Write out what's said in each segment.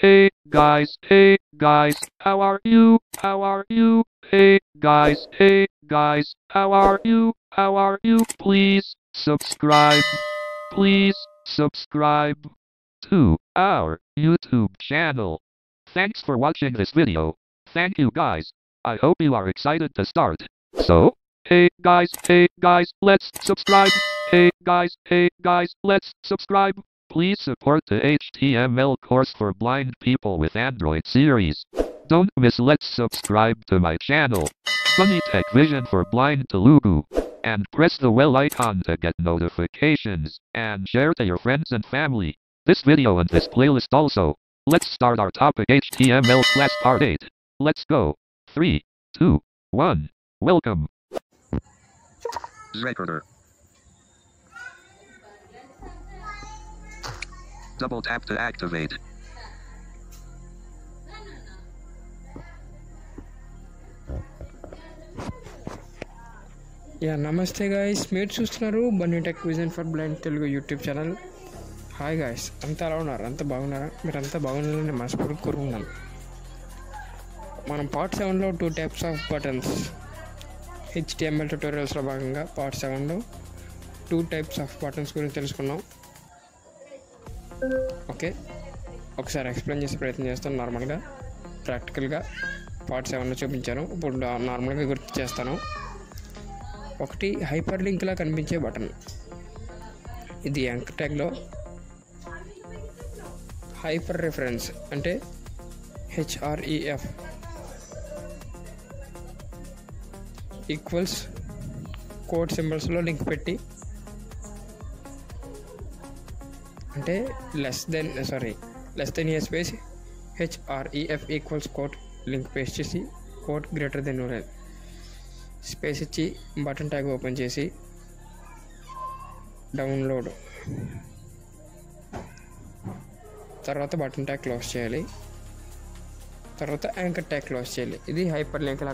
Hey guys, how are you? How are you? Hey guys, how are you? How are you? Please subscribe. Please subscribe to our YouTube channel. Thanks for watching this video. Thank you guys. I hope you are excited to start. So, hey guys, let's subscribe. Hey guys, let's subscribe. Please support the HTML course for blind people with Android series. Don't miss. Let's subscribe to my channel, Funny Tech Vision for Blind Telugu, and press the bell icon to get notifications, and share to your friends and family. This video and this playlist also. Let's start our topic, HTML class part 8. Let's go. 3, 2, 1. Welcome. Recorder. Double tap to activate. నమస్తే guys, మీరు చూస్తున్నారు Bunny tech vision for blind Telugu YouTube channel. Hi guys, అంతా ఎలా ఉన్నారు? అంతా బాగున్నారా? మీరు అంతా బాగున్నారని నేను మనస్ఫూర్తిగా కోరుకున్నాను. మనం పార్ట్ 7లో 2 టైప్స్ ఆఫ్ బటన్స్ HTML ట్యూటోరియల్స్లో భాగంగా పార్ట్ 7లో 2 టైప్స్ ఆఫ్ బటన్స్ గురించి తెలుసుకున్నాం. ఓకే, ఒకసారి ఎక్స్ప్లెయిన్ చేసే ప్రయత్నం చేస్తాను. నార్మల్గా ప్రాక్టికల్గా పార్ట్ 7లో చూపించాను. ఇప్పుడు నార్మల్గా గుర్తు చేస్తాను. ఒకటి హైపర్ లింక్లా కనిపించే బటన్. ఇది యాంకర్ ట్యాగ్లో హైపర్ రెఫరెన్స్ అంటే HREF ఈక్వల్స్ కోడ్ సింబల్స్లో లింక్ పెట్టి, అంటే less than a space HREF equals quote link paste చేసి కోడ్ గ్రేటర్ దెన్ స్పేస్ ఇచ్చి బటన్ ట్యాగ్ ఓపెన్ చేసి డౌన్లోడ్, తర్వాత బటన్ ట్యాగ్ క్లోజ్ చేయాలి, తర్వాత యాంకర్ ట్యాగ్ క్లోజ్ చేయాలి. ఇది హైపర్ లింక్ లా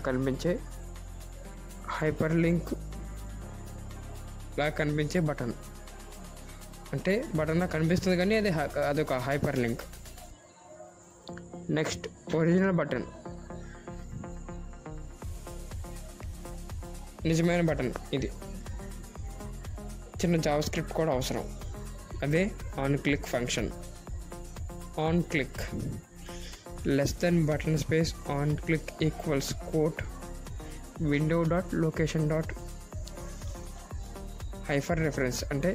కనిపించే బటన్. అంటే బటన్ లా కనిపిస్తుంది కానీ అదొక hyperlink. Next original button, నిజమైన బటన్. ఇది చిన్న జావా స్క్రిప్ట్ కూడా అవసరం. అదే on click function. On click less than button space on click equals quote window dot location dot hyper reference అంటే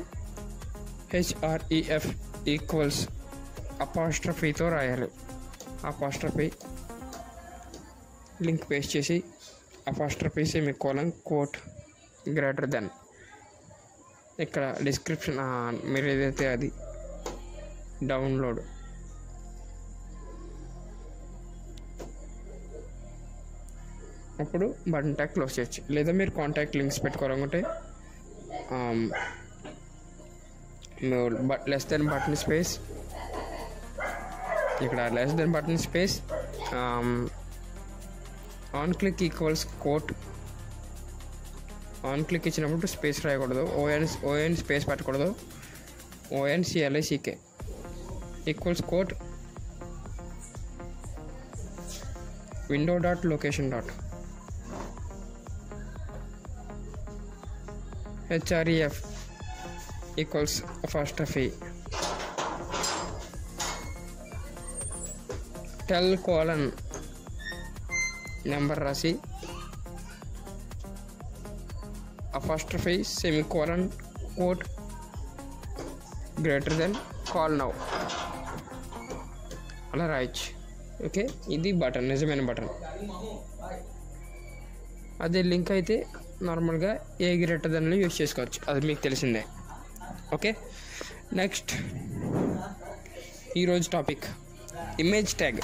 HREF ఈక్వల్స్ అపాస్ట్రఫీతో రాయాలి. అపాస్ట్రఫీ లింక్ పేస్ట్ చేసి apostrophe semicolon quote greater than. ఇక్కడ description మీరు ఏదైతే అది డౌన్లోడ్. అప్పుడు button tag close చేయొచ్చు. లేదా మీరు కాంటాక్ట్ లింక్స్ పెట్టుకోవాలనుకుంటే లెస్ దెన్ బటన్ స్పేస్, ఇక్కడ less than button space on click equals quote. On click ఇచ్చినప్పుడు స్పేస్ రాయకూడదు, ఓఎన్ స్పేస్ పెట్టకూడదు, ONCLICK equals quote window dot location dot HREF equals apostrophe tel colon number రాసి apostrophe semicolon quote greater than call now అలా రాయొచ్చు. Okay, ఇది button, నిజమైన button. అదే link అయితే నార్మల్గా ఏ గ్రేటర్ దెన్లో యూజ్ చేసుకోవచ్చు, అది మీకు తెలిసిందే. ఓకే, నెక్స్ట్ ఈరోజు topic image tag.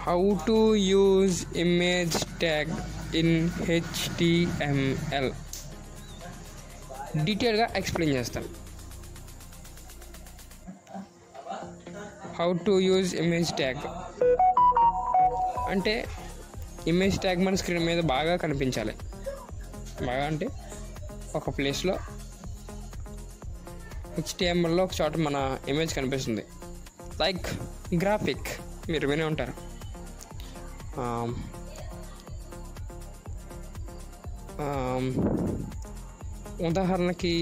How to use image tag in HTML డీటెయిల్గా ఎక్స్ప్లెయిన్ చేస్తాను. How to use image tag అంటే ఇమేజ్ ట్యాగ్ మన స్క్రీన్ మీద బాగా కనిపించాలి. బాగా అంటే ఒక ప్లేస్లో HTMLలో ఒక చోట మన ఇమేజ్ కనిపిస్తుంది, లైక్ గ్రాఫిక్. మీరు వినే ఉంటారు. ఉదాహరణకి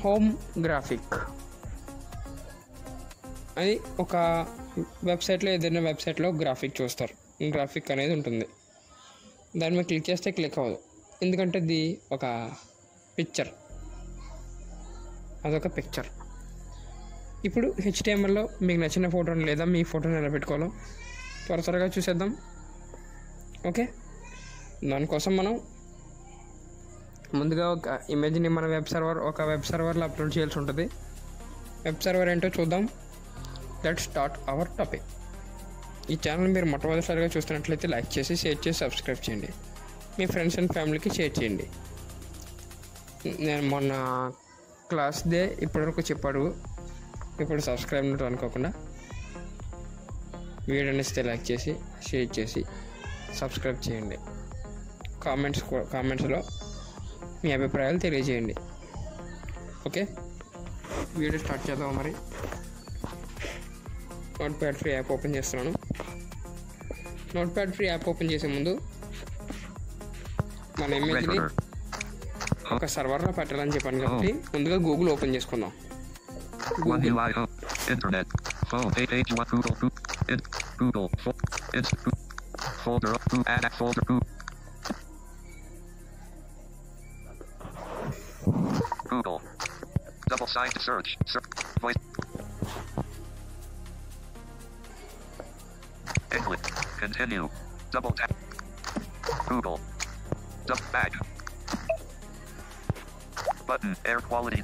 హోమ్ గ్రాఫిక్ అది ఒక వెబ్సైట్లో, ఏదైనా వెబ్సైట్లో గ్రాఫిక్ చూస్తారు. గ్రాఫిక్ అనేది ఉంటుంది. దాని మీద క్లిక్ చేస్తే క్లిక్ అవ్వదు, ఎందుకంటే ఇది ఒక పిక్చర్, అదొక పిక్చర్. ఇప్పుడు HTMLలో మీకు నచ్చిన ఫోటోని లేదా మీ ఫోటోని ఎలా పెట్టుకోవాలో త్వరగా చూసేద్దాం. ఓకే, దానికోసం మనం ముందుగా ఒక ఇమేజ్ని మన వెబ్ సర్వర్లో అప్లోడ్ చేయాల్సి ఉంటుంది. వెబ్ సర్వర్ ఏంటో చూద్దాం. Let's start our topic. ఈ ఛానల్ మీరు మొట్టమొదటిసారిగా చూస్తున్నట్లయితే లైక్ చేసి, షేర్ చేసి, సబ్స్క్రైబ్ చేయండి. మీ ఫ్రెండ్స్ అండ్ ఫ్యామిలీకి షేర్ చేయండి. నేను మొన్న క్లాస్ డే ఇప్పటివరకు చెప్పాడు, ఇప్పుడు సబ్స్క్రైబ్ అనుకోకుండా వీడియోని ఇస్తే లైక్ చేసి, షేర్ చేసి, సబ్స్క్రైబ్ చేయండి. కామెంట్స్లో మీ అభిప్రాయాలు తెలియజేయండి. ఓకే, వీడియో స్టార్ట్ చేద్దాం. మరి నోట్ప్యాడ్ ఫ్రీ యాప్ ఓపెన్ చేస్తున్నాను. నోట్ప్యాడ్ ఫ్రీ యాప్ ఓపెన్ చేసే ముందు మన ఇమేజ్ని ఒక సర్వర్లో పెట్టాలని చెప్పాను కాబట్టి ముందుగా గూగుల్ ఓపెన్ చేసుకుందాం. Internet. Phone. Page 1. Google. Folder. Add folder. Google. Double sign to search. Voice. English. Continue. Double tap. Google. Back. Button. Air quality.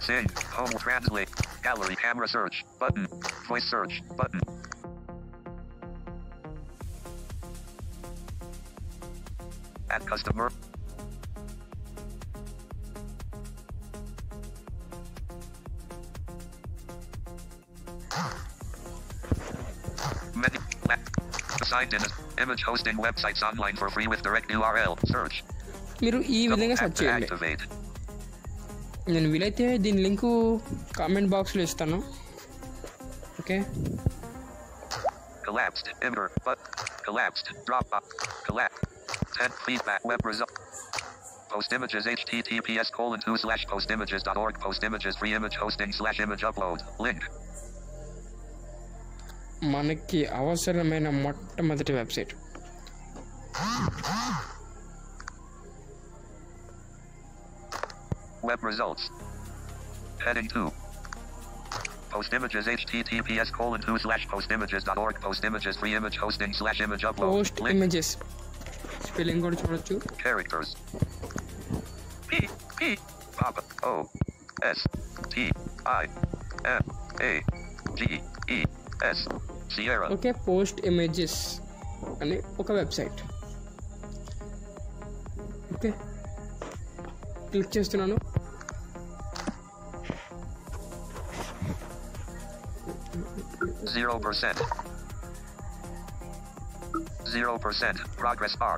Save. Home translate. Gallery camera search. Button. Voice search. Button. Add customer. Menu. Assigned in image hosting websites online for free with direct URL. Search. మీరు ఈ విధంగా search చేయండి. Activate. నేను వీలైతే దీని link comment బాక్స్లో ఇస్తాను. Okay, Collapsed. Enter. But. Collapsed. Dropbox. Collapse. 10 feedback web result. Post images https://postimages.org. Post images free image hosting /image upload. Link. మనకి అవసరమైన మొట్టమొదటి website Web results. Heading 2. Post images https://postimages.org. Post images free image hosting /image upload. Post Link. Images spelling కూడా చూడొచ్చు. Characters. P Papa O S T I M A G E S Sierra. Okay, post images అనే ఒక website. Okay, click చేస్తున్నాను. 0%. Progress bar.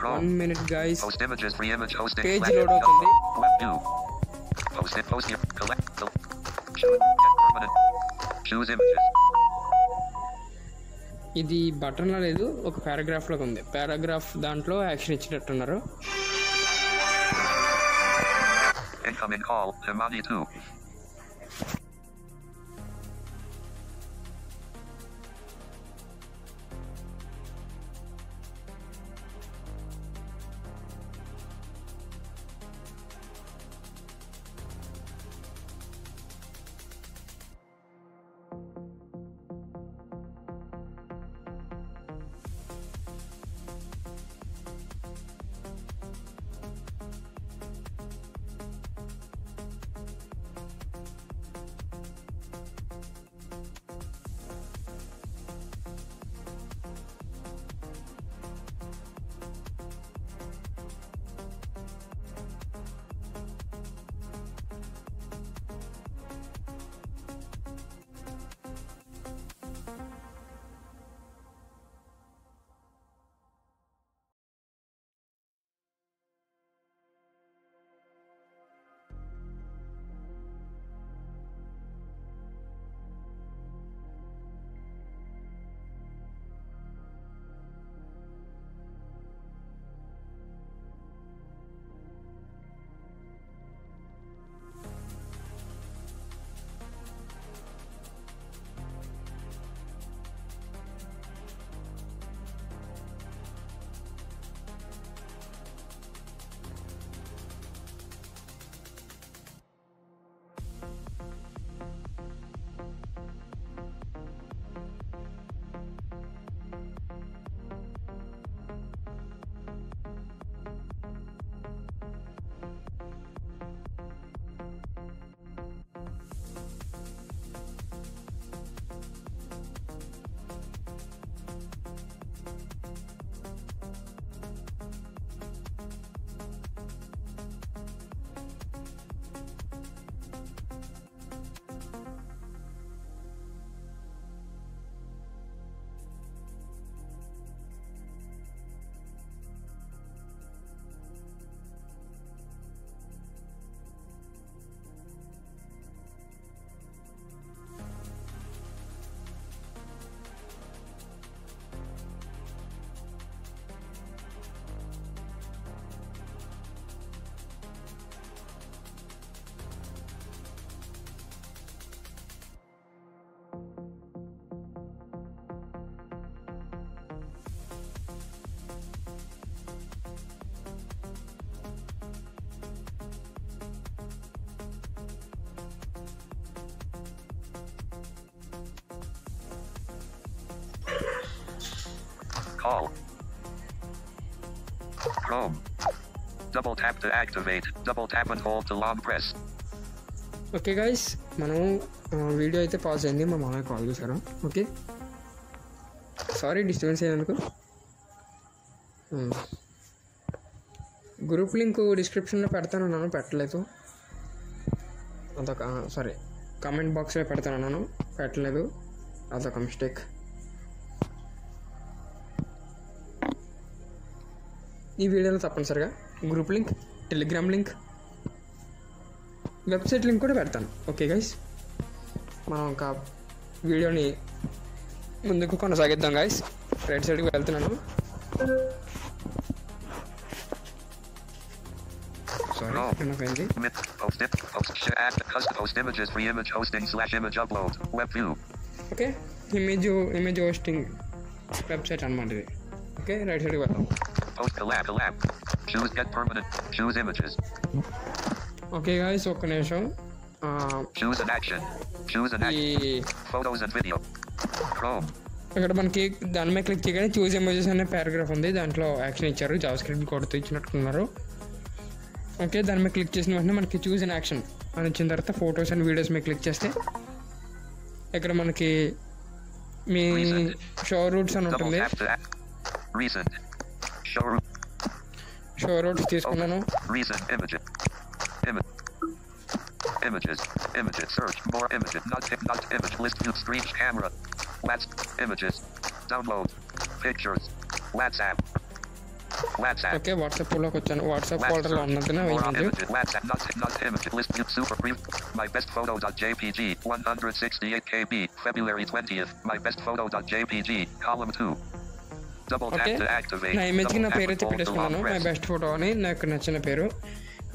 1 minute guys. Post images free image hosting. Page load అవుతుంది. Web new. Post here. Collect. Permanent. Choose images. ఇది బటన్లో లేదు, ఒక పారాగ్రాఫ్లో ఉంది. Paragraph దాంట్లో action ఇచ్చినట్టున్నారు. Incoming call. Himani 2. Call. Chrome. Double tap to activate. Double tap and hold to long press. Okay guys, మనం video అయితే pause అయింది. మా మామయ్య కాల్ చేశారు. ఓకే, సారీ డిస్టర్బెన్స్ అయ్యేందుకు. గ్రూప్ లింక్ డిస్క్రిప్షన్లో పెడతానన్నాను, పెట్టలేదు. అదొక సారీ, కామెంట్ బాక్స్లో పెడతానన్నాను, పెట్టలేదు. అదొక మిస్టేక్. ఈ వీడియోలో తప్పనిసరిగా group link, Telegram link, website link కూడా పెడతాను. ఓకే గైస్, మనం ఒక వీడియోని ముందుకు కొనసాగిద్దాం గైస్. రైట్ సైడ్కి వెళ్తున్నాను. Sorry, నాకైంది. Post images, free image hosting / image upload. Web view. Okay, image hosting website అన్నమాట ఇది. ఓకే, రైట్ సైడ్కి వెళ్దాం. Post collab. Choose get permanent. Choose images. Okay guys, ఒక్క నిమిషం. Choose an action. ఈ Photos and video. Chrome. ఇక్కడ మనకి దాని మీద క్లిక్ చేయగానే చూస్ ఇమేజెస్ అనే పారాగ్రాఫ్ ఉంది. దాంట్లో యాక్షన్ ఇచ్చారు, జావా స్క్రిప్ట్ కొడుతూ ఇచ్చినట్టున్నారు. ఓకే, దాని మీద క్లిక్ చేసిన వెంటనే మనకి చూస్ అండ్ యాక్షన్ అని వచ్చిన తర్వాత ఫొటోస్ అండ్ వీడియోస్ మీద క్లిక్ చేస్తే ఇక్కడ మనకి మీ షో రూట్స్ అని ఉంటుంది. Recent. షో రూట్స్ తీసుకున్నాను. Recent images. Search more images. Not image list. View screen camera. Images. Download. Pictures. WhatsApp. Okay, వాట్సాప్లోకి వచ్చాను. వాట్సాప్ ఫోల్డర్లో ఉన్నది నా image. WhatsApp. Not image list. View super brief. My best photo.jpg. 168 KB. February 20th. My best photo.jpg. Column 2. Double tap to activate. నా ఇమేజ్కి నా పేరు అయితే పెట్టేసుకున్నాను, మై బెస్ట్ ఫోటో అని నాకు నచ్చిన పేరు.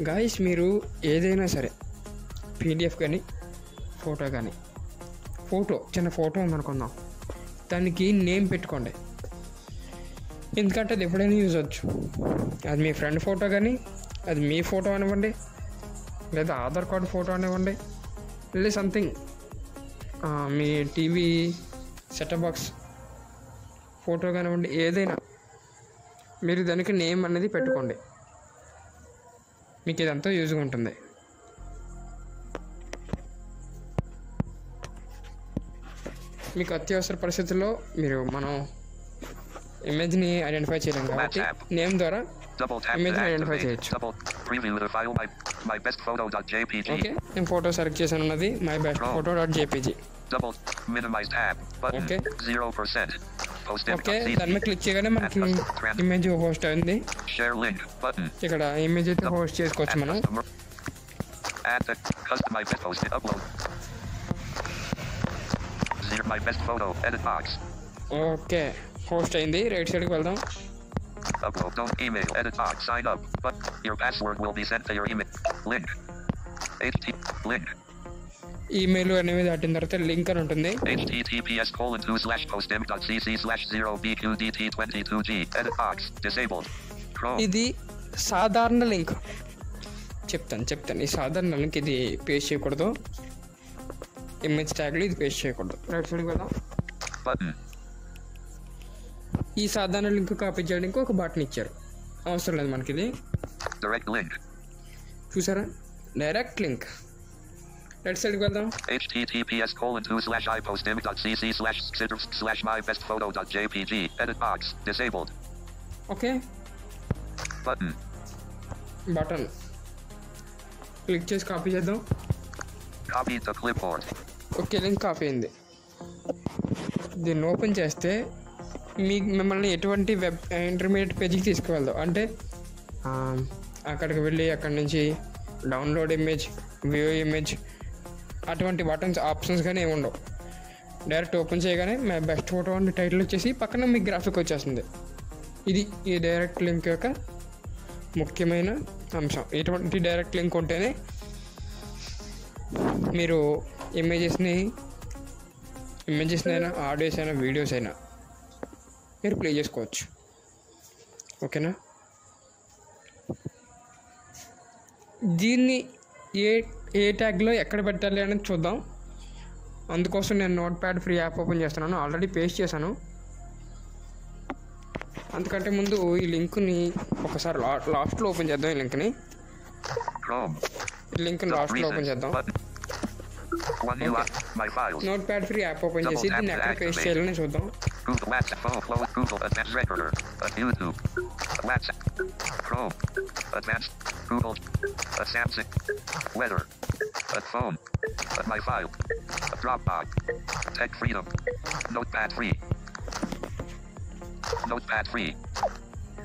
గాయస్, మీరు ఏదైనా సరే పీడిఎఫ్ కానీ ఫోటో కానీ, చిన్న ఫోటో ఉందనుకుందాం, దానికి నేమ్ పెట్టుకోండి. ఎందుకంటే అది ఎప్పుడైనా యూజ్ అవ్వచ్చు. అది మీ ఫ్రెండ్ ఫోటో కానీ, అది మీ ఫోటో అనివ్వండి, లేదా ఆధార్ కార్డు ఫోటో అనివ్వండి, లేదా సంథింగ్ మీ టీవీ సెటప్ బాక్స్ ఫోటో కానివ్వండి, ఏదైనా మీరు దానికి నేమ్ అనేది పెట్టుకోండి. మీకు ఇదంతా యూజ్గా ఉంటుంది. మీకు అత్యవసర పరిస్థితుల్లో మనం ఇమేజ్ని ఐడెంటిఫై చేయలేం కాబట్టి నేమ్ ద్వారా ఇమేజ్ని ఐడెంటిఫై చేయొచ్చు. ఓకే, నేను ఫోటో సెలెక్ట్ చేశాను, ఉన్నది మై బెస్ట్ ఫోటో.jpg. ఓకే, దాని మీద క్లిక్ చేయగానే మనకి ఇమేజ్ హోస్ట్ అయింది. ఇక్కడ ఇమేజ్ అయితే హోస్ట్ చేసుకోవచ్చు మనం. ఓకే, హోస్ట్ అయింది. రైట్ సైడ్కి వెళ్దాం. Upload. Don't email. Edit box. Sign up. But your password will be sent to your email. Link. Link. Email అనేది దాటిన తర్వాత లింక్ అని ఉంటుంది. https://0bqdt22g. Edit box. Disabled. Chrome. ఇది సాధారణ లింక్. చెప్తాను. ఈ సాధారణ లింక్ ఇది పేస్ట్ చేయకూడదు. ఇమేజ్ ట్యాగ్లో ఇది పేస్ట్ చేయకూడదు. రైట్ సైడ్కి వెళ్దాం. Button. ఈ సాధారణ లింక్ కాపీ చేయడానికి ఒక బటన్ ఇచ్చారు, అవసరం లేదు మనకి ఇది. Direct link. చూసారా, డైరెక్ట్ లింక్. రైట్ సైడ్కి వెళ్దాం. https://ipostimage.cc/mybestphoto.jpg. Edit box. Disabled. Okay, button click చేసి కాపీ చేద్దాం. Copy to clipboard. Okay, link copy అయింది. దీన్ని ఓపెన్ చేస్తే మిమ్మల్ని ఎటువంటి వెబ్ ఇంటర్మీడియట్ పేజీకి తీసుకువెళ్దాం. అంటే అక్కడికి వెళ్ళి అక్కడి నుంచి డౌన్లోడ్ ఇమేజ్, వ్యూ ఇమేజ్, అటువంటి బటన్స్ ఆప్షన్స్ కానీ ఏమి ఉండవు. డైరెక్ట్ ఓపెన్ చేయగానే మై బెస్ట్ ఫోటో అని టైటిల్ వచ్చేసి పక్కన మీ గ్రాఫిక్ వచ్చేస్తుంది. ఇది ఈ డైరెక్ట్ లింక్ యొక్క ముఖ్యమైన అంశం. ఇటువంటి డైరెక్ట్ లింక్ ఉంటేనే మీరు ఇమేజెస్ అయినా, ఆడియోస్ అయినా, వీడియోస్ అయినా మీరు ప్లే చేసుకోవచ్చు. ఓకేనా, దీన్ని ఏ ట్యాగ్లో ఎక్కడ పెట్టాలి అనేది చూద్దాం. అందుకోసం నేను note pad free app open చేస్తున్నాను. ఆల్రెడీ పేస్ట్ చేశాను. అంతకంటే ముందు ఈ లింక్ని ఒకసారి లాస్ట్లో ఓపెన్ చేద్దాం. ఈ లింక్ని Chrome. లింక్ని లాస్ట్లో ఓపెన్ చేద్దాం. One new my files. Note pad free app open చేసి దీన్ని ఎక్కడ పేస్ట్ చేయాలని చూద్దాం. Google WhatsApp phone flow. Google Advanced Recorder. YouTube. WhatsApp. Chrome. Advanced. Google. Samsung. Weather. Phone. My file. Dropbox. Tech Freedom. Notepad free. Notepad free.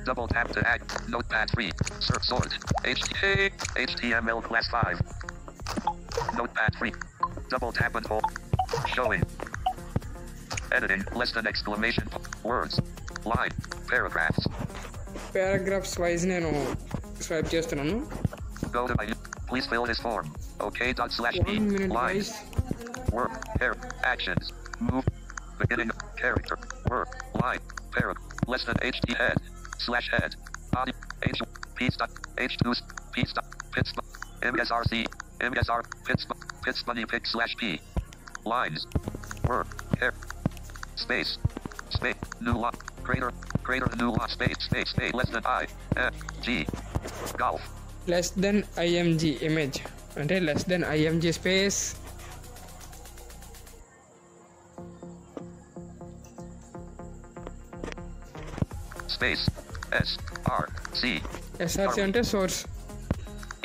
Double tap to add. Notepad free. Search sort. HTML class 5. Notepad free. Double tap and hold. Showing. Editing. Less than exclamation. Words. Line. Paragraphs. Paragraphs wise నేను swipe చేస్తున్నాను. Go to my. Please fill this form. OK./B. 1 minute Line. Wise Work. Actions. Move. Beginning. Character. Work. Line. Paragraph. Less than HT head. /head. Body. H. P. H2. P. Pits. MSRC. MSR. Pits. Money. Pick /P. Lines. Work. Space. New lot. Crater. New lot. Space. Less than I. F. G. Golf. Less than IMG image అంటే less than IMG space Space. SRC. SRC అంటే source.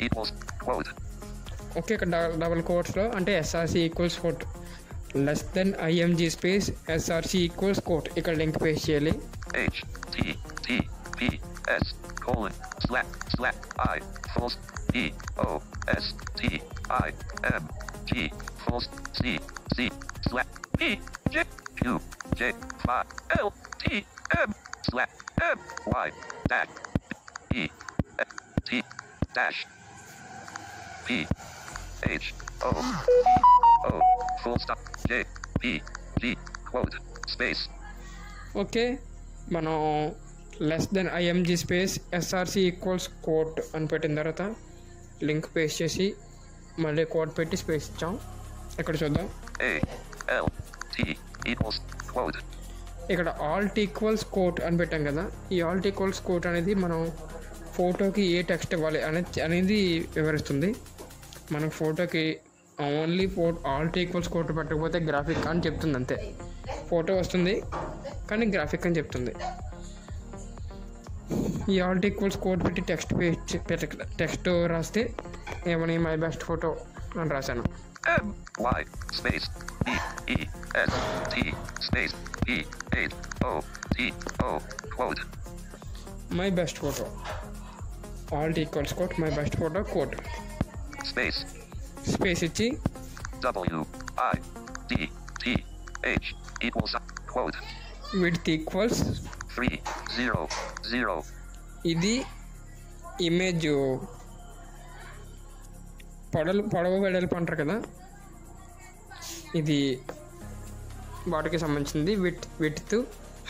Equals. Quote. Okay, ఇక్కడ double కోట్స్లో అంటే SRC equals quote, less than IMG space SRC equals quote. ఇక్కడ link paste చేయాలి. HTTPS: I full EOSTIMG full CC/PJQ/LTM/MY -P-H-O full stop JPG quote space. Okay, మనం less than IMG space SRC equals quote అని పెట్టిన తర్వాత link paste చేసి మళ్ళీ coat పెట్టి space ఇచ్చాం. ఇక్కడ చూద్దాం. ALT equals quote. ఇక్కడ ఆల్ట్ ఈక్వల్స్ కోట్ అని పెట్టాం కదా. ఈ ఆల్ట్ ఈక్వల్స్ కోట్ అనేది మనం ఫోటోకి ఏ టెక్స్ట్ ఇవ్వాలి అనేది వివరిస్తుంది. మనం ఫోటోకి ఓన్లీ ఆల్ట్ ఈక్వల్స్ కోట్ పెట్టకపోతే గ్రాఫిక్ అని చెప్తుంది అంతే. ఫోటో వస్తుంది కానీ గ్రాఫిక్ అని చెప్తుంది. ఈ ఆల్ట్ ఈక్వల్స్ కోడ్ పెట్టి టెక్స్ట్ రాస్తే ఏమని మై బెస్ట్ ఫోటో అని రాశాను. MY space EEST space PHOTO quote. My best photo alt equals quote my best photo quote space ఇచ్చి WIDTH equals quote. Width equals 300. ఇది ఇమేజ్ పొడవు వెడల్పు అంటారు కదా, ఇది వాటికి సంబంధించింది. విడ్త్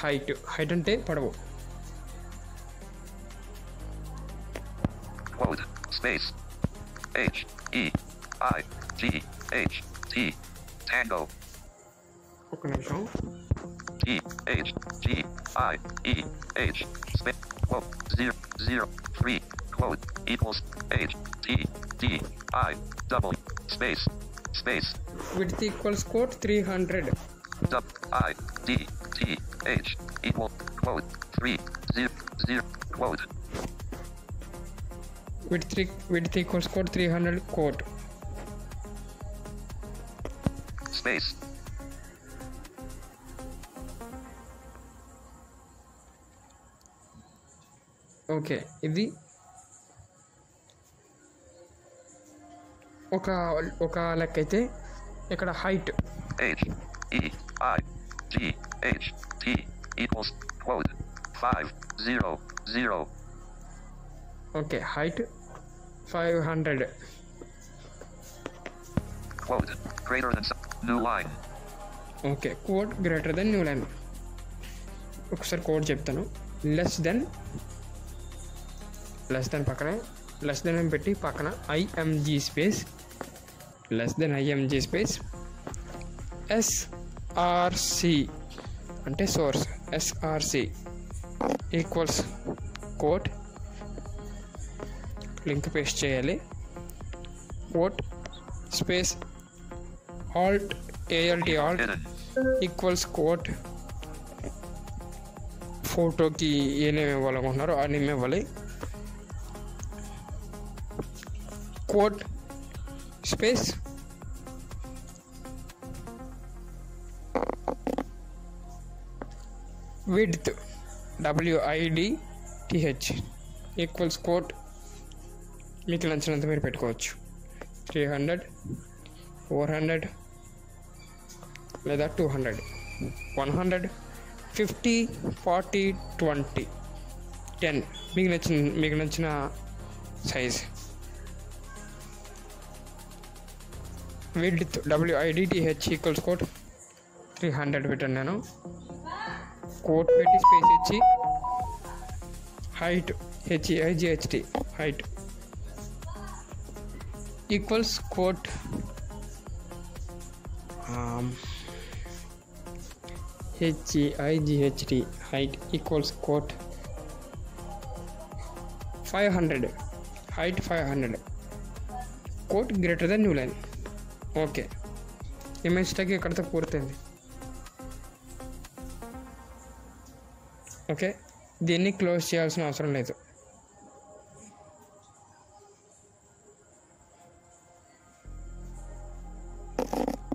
హైట్ అంటే పొడవు. Quote space HEIGHT Tango ఒక నిమిషం. THGIEH space quote 003 quote equals HTDI double space width equals quote 300. WIDTH equal quote 300 quote. Width equals quote 300 quote space. Okay, ఇది ఒక లెక్క అయితే ఇక్కడ height HEIGHT equals quote 500. Okay, height 500. Quote greater than new line. Okay, code greater than new line. ఒకసారి code చెప్తాను. Less than పక్కనే less than అని పెట్టి పక్కన IMG space less than IMG space SRC అంటే source SRC equals quote link paste చేయాలి. Coat space alt ALT alt Hidden. Equals quote ఫోటోకి ఏ నేమ్ ఇవ్వాలనుకుంటున్నారో ఆ నేమ్ ఇవ్వాలి. Quote space width WIDTH equals quote మీకు నచ్చినంత మీరు పెట్టుకోవచ్చు. 300 400 లేదా 200 100 50 40 20 10 మీకు నచ్చిన size. Width WIDTH equals quote 300 పెట్టాను నేను. కోట్ పెట్టి స్పేస్ ఇచ్చి height HEIGHT height equals quote HEIGHT height equals quote 500 height 500 quote greater than new line. Okay, image tag ఇక్కడితో పూర్తయింది. ఓకే, దీన్ని క్లోజ్ చేయాల్సిన అవసరం లేదు.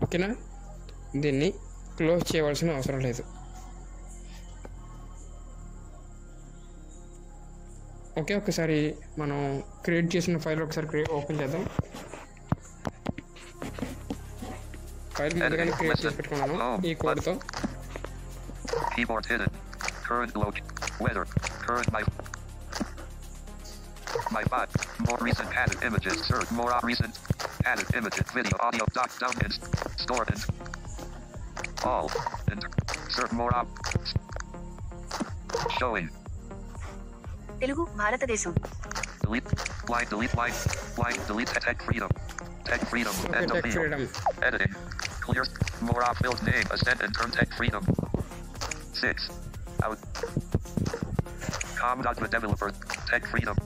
ఓకేనా, దీన్ని క్లోజ్ చేయవలసిన అవసరం లేదు. ఓకే, ఒకసారి మనం క్రియేట్ చేసిన ఫైల్ ఒకసారి ఓపెన్ చేద్దాం. ఫైల్ ముందుగానే క్రియేట్ చేసి పెట్టుకున్నాను ఈ కోడ్తో. Keyboard hidden. Current weather. Current my bot. More recent added images. Search more recent added images. Video, audio, documents. Stored in all. Search more showing. Telugu భారతదేశం. Delete line. Delete tech freedom. Tech freedom. Okay, tech freedom. Editing. Clear. More filled name. Ascend and turn tech freedom. 6. Out. Developer. Tech freedom.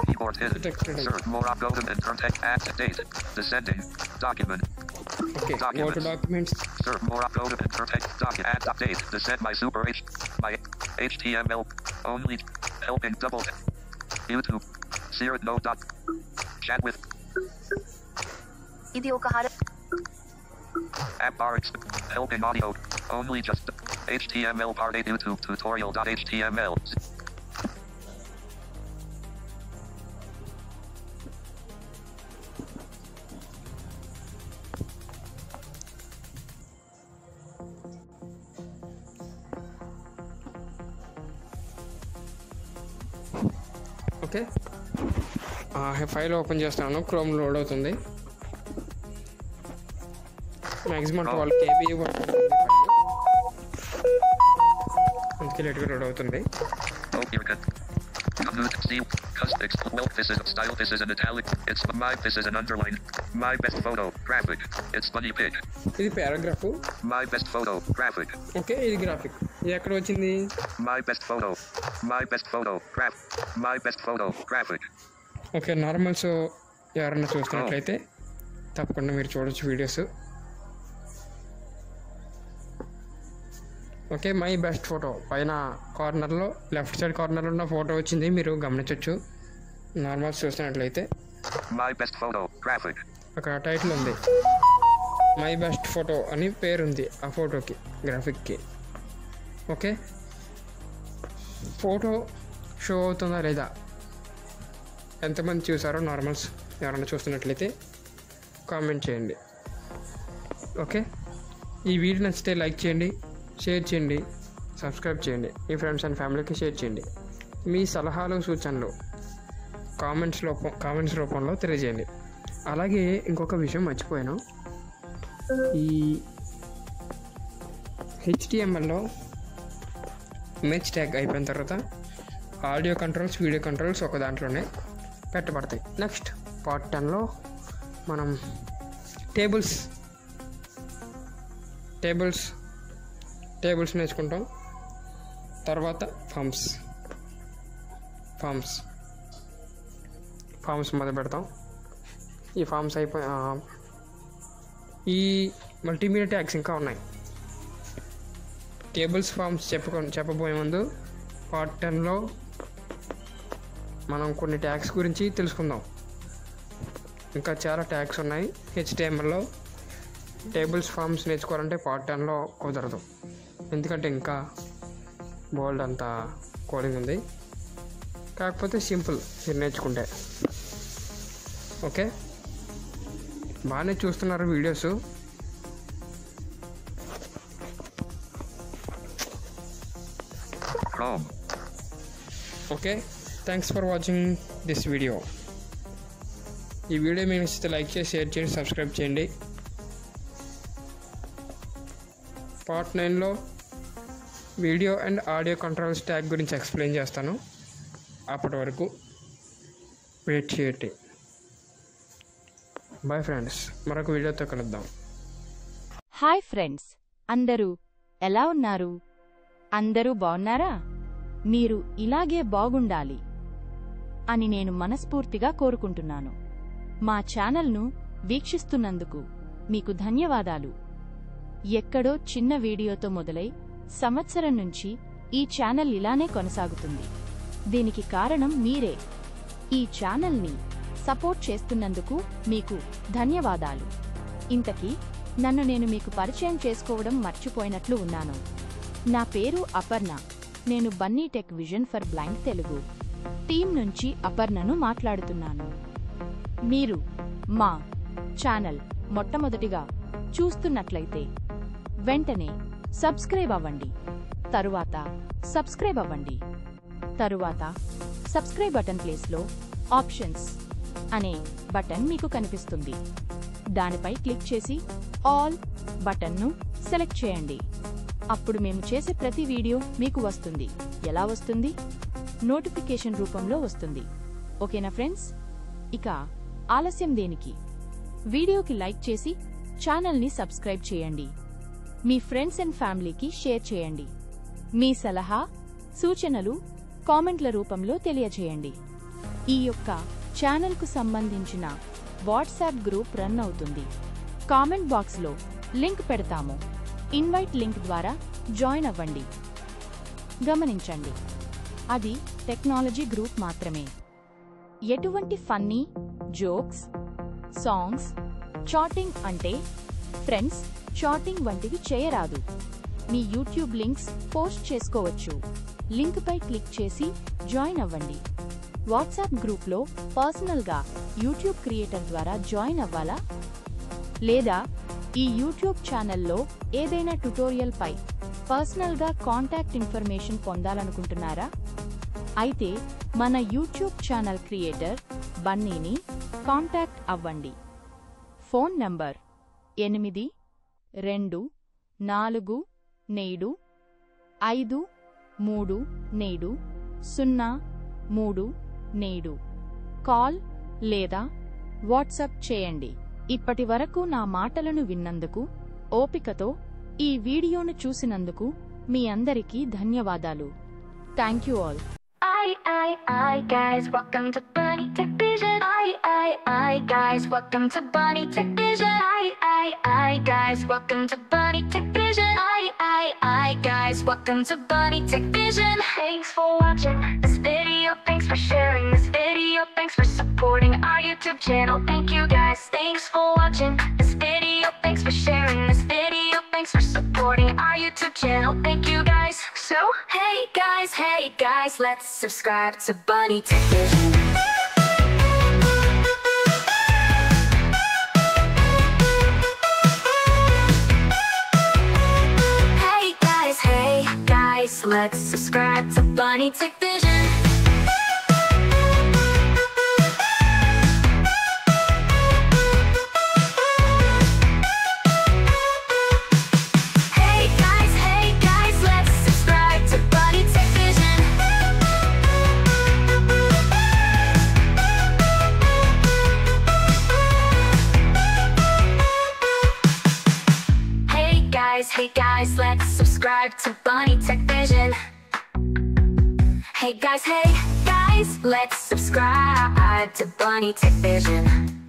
Keyboard hidden. Search more golden and turn tech add date. Descending. Document. Okay, go to documents. Search more golden and turn tech document. Add update. Descend my my HTML only helping double. YouTube. Zero no dot. Chat with. ఇది ఒక App bar helping audio only just HTML part 8 YouTube tutorial.html. Okay, file open చేస్తాను. Chrome load అవుతుంది. Maximum 12 KB వరకు అందుకే లేట్గా load అవుతుంది. This is a style. This is an italic. It's my. This is an underline. My best photo graphic. It's funny pic. ఇది paragraph. My best photo graphic. Okay, ఇది graphic. ఇది ఎక్కడ వచ్చింది? My best photo. My best photo My best photo graphic. Okay, normals ఎవరన్నా చూస్తున్నట్లయితే తప్పకుండా మీరు చూడొచ్చు videos. Okay, my best photo పైన కార్నర్లో లెఫ్ట్ సైడ్ కార్నర్లో ఉన్న ఫోటో వచ్చింది, మీరు గమనించవచ్చు. నార్మల్స్ చూస్తున్నట్లయితే మై బెస్ట్ ఫోటో గ్రాఫిక్ అక్కడ టైటిల్ ఉంది, మై బెస్ట్ ఫోటో అని పేరు ఉంది ఆ ఫోటోకి, గ్రాఫిక్కి. ఓకే, ఫోటో షో అవుతుందా లేదా, ఎంతమంది చూసారో నార్మల్స్ ఎవరైనా చూస్తున్నట్లయితే కామెంట్ చేయండి. ఓకే, ఈ వీడియో నచ్చితే లైక్ చేయండి, షేర్ చేయండి, సబ్స్క్రైబ్ చేయండి, మీ ఫ్రెండ్స్ అండ్ ఫ్యామిలీకి షేర్ చేయండి. మీ సలహాలు సూచనలు కామెంట్స్ రూపంలో తెలియజేయండి. అలాగే ఇంకొక విషయం మర్చిపోయాను, ఈ HTMLలో ఇమేజ్ ట్యాగ్ అయిపోయిన తర్వాత ఆడియో కంట్రోల్స్, వీడియో కంట్రోల్స్ ఒక దాంట్లోనే పెట్టబడతాయి. నెక్స్ట్ పార్ట్ 10లో మనం టేబుల్స్ నేర్చుకుంటాం. తర్వాత ఫామ్స్ మొదలు పెడతాం. ఈ ఫామ్స్ ఈ మల్టీమీడియా ట్యాగ్స్ ఇంకా ఉన్నాయి. టేబుల్స్ ఫామ్స్ చెప్పబోయే ముందు పార్ట్ 10లో మనం కొన్ని ట్యాగ్స్ గురించి తెలుసుకుందాం. ఇంకా చాలా ట్యాగ్స్ ఉన్నాయి HTMLలో. టేబుల్స్ ఫామ్స్ నేర్చుకోవాలంటే పార్ట్ 10లో కుదరదు, ఎందుకంటే ఇంకా బోల్డ్ అంత కోడింగ్ ఉంది. కాకపోతే సింపుల్ మీరు నేర్చుకుంటే. ఓకే, బాగానే చూస్తున్నారు videos. Okay, thanks for watching this video. ఈ వీడియో మీకు నచ్చితే లైక్ చేసి, షేర్ చేయండి, సబ్స్క్రైబ్ చేయండి. పార్ట్ 9లో video and audio controls tag గురించి ఎక్స్ప్లెయిన్ చేస్తాను. అప్పటి వరకు వెయిట్ చేయండి. బాయ్ ఫ్రెండ్స్, మరొక వీడియోతో కలుద్దాం. హాయ్ ఫ్రెండ్స్, అందరూ ఎలా ఉన్నారు? అందరూ బాగున్నారా? మీరు ఇలాగే బాగుండాలి అని నేను మనస్ఫూర్తిగా కోరుకుంటున్నాను. మా ఛానల్ను వీక్షిస్తున్నందుకు మీకు ధన్యవాదాలు. ఎక్కడో చిన్న వీడియోతో మొదలై సంవత్సరం నుంచి ఈ ఛానల్ ఇలానే కొనసాగుతుంది. దీనికి కారణం మీరే. ఈ ఛానల్ని సపోర్ట్ చేస్తున్నందుకు మీకు ధన్యవాదాలు. ఇంతకీ నన్ను నేను మీకు పరిచయం చేసుకోవడం మర్చిపోయినట్లు ఉన్నాను. నా పేరు అపర్ణ. నేను Bunny tech vision for blind Telugu team నుంచి అపర్ణను మాట్లాడుతున్నాను. మీరు మా ఛానల్ మొట్టమొదటిగా చూస్తున్నట్లయితే వెంటనే సబ్స్క్రైబ్ అవ్వండి. తరువాత సబ్స్క్రైబ్ బటన్ ప్లేస్లో ఆప్షన్స్ అనే బటన్ మీకు కనిపిస్తుంది. దానిపై క్లిక్ చేసి ఆల్ బటన్ను సెలెక్ట్ చేయండి. అప్పుడు మేము చేసే ప్రతి వీడియో మీకు వస్తుంది. ఎలా వస్తుంది? నోటిఫికేషన్ రూపంలో వస్తుంది. ఓకేనా ఫ్రెండ్స్? ఇక ఆలస్యం దేనికి? వీడియోకి లైక్ చేసి ఛానల్ని సబ్స్క్రైబ్ చేయండి. మీ ఫ్రెండ్స్ అండ్ ఫ్యామిలీకి షేర్ చేయండి. మీ సలహా సూచనలు కామెంట్ల రూపంలో తెలియజేయండి. ఈ యొక్క ఛానల్కు సంబంధించిన వాట్సాప్ గ్రూప్ రన్ అవుతుంది. కామెంట్ బాక్స్లో లింక్ పెడతాము. ఇన్వైట్ లింక్ ద్వారా జాయిన్ అవ్వండి. గమనించండి, అది టెక్నాలజీ గ్రూప్ మాత్రమే. ఎటువంటి ఫన్నీ జోక్స్, సాంగ్స్, చాటింగ్ అంటే ఫ్రెండ్స్ చాటింగ్ వంటివి చేయరాదు. మీ యూట్యూబ్ లింక్స్ పోస్ట్ చేసుకోవచ్చు. లింక్పై క్లిక్ చేసి జాయిన్ అవ్వండి. వాట్సాప్ గ్రూప్లో పర్సనల్గా యూట్యూబ్ క్రియేటర్ ద్వారా జాయిన్ అవ్వాలా? లేదా ఈ యూట్యూబ్ ఛానల్లో ఏదైనా ట్యుటోరియల్ పై పర్సనల్గా కాంటాక్ట్ ఇన్ఫర్మేషన్ పొందాలనుకుంటున్నారా? అయితే మన యూట్యూబ్ ఛానల్ క్రియేటర్ బన్నీని కాంటాక్ట్ అవ్వండి. ఫోన్ నంబర్ 82475303 కాల్ లేదా వాట్సాప్ చేయండి. ఇప్పటి వరకు నా మాటలను విన్నందుకు, ఓపికతో ఈ వీడియోను చూసినందుకు మీ అందరికీ ధన్యవాదాలు. Thank you all. I guys, welcome to Bunny Tech Vision. I guys, welcome to Bunny Tech Vision. I guys, welcome to Bunny Tech Vision. I guys, welcome to Bunny Tech Vision. Thanks for watching this video. Thanks for sharing this video. Thanks for supporting our YouTube channel. Thank you guys. Thanks for watching this video. Thanks for sharing this video. Thanks for supporting our YouTube channel. Thank you guys. So, hey guys, let's subscribe to Bunny Tech Vision. Hey guys, let's subscribe to Bunny Tech Vision. Hey guys, let's subscribe to Bunny Tech Vision. Hey guys, let's subscribe to Bunny Tech Vision. Hey guys, let's subscribe to Bunny Tech Vision.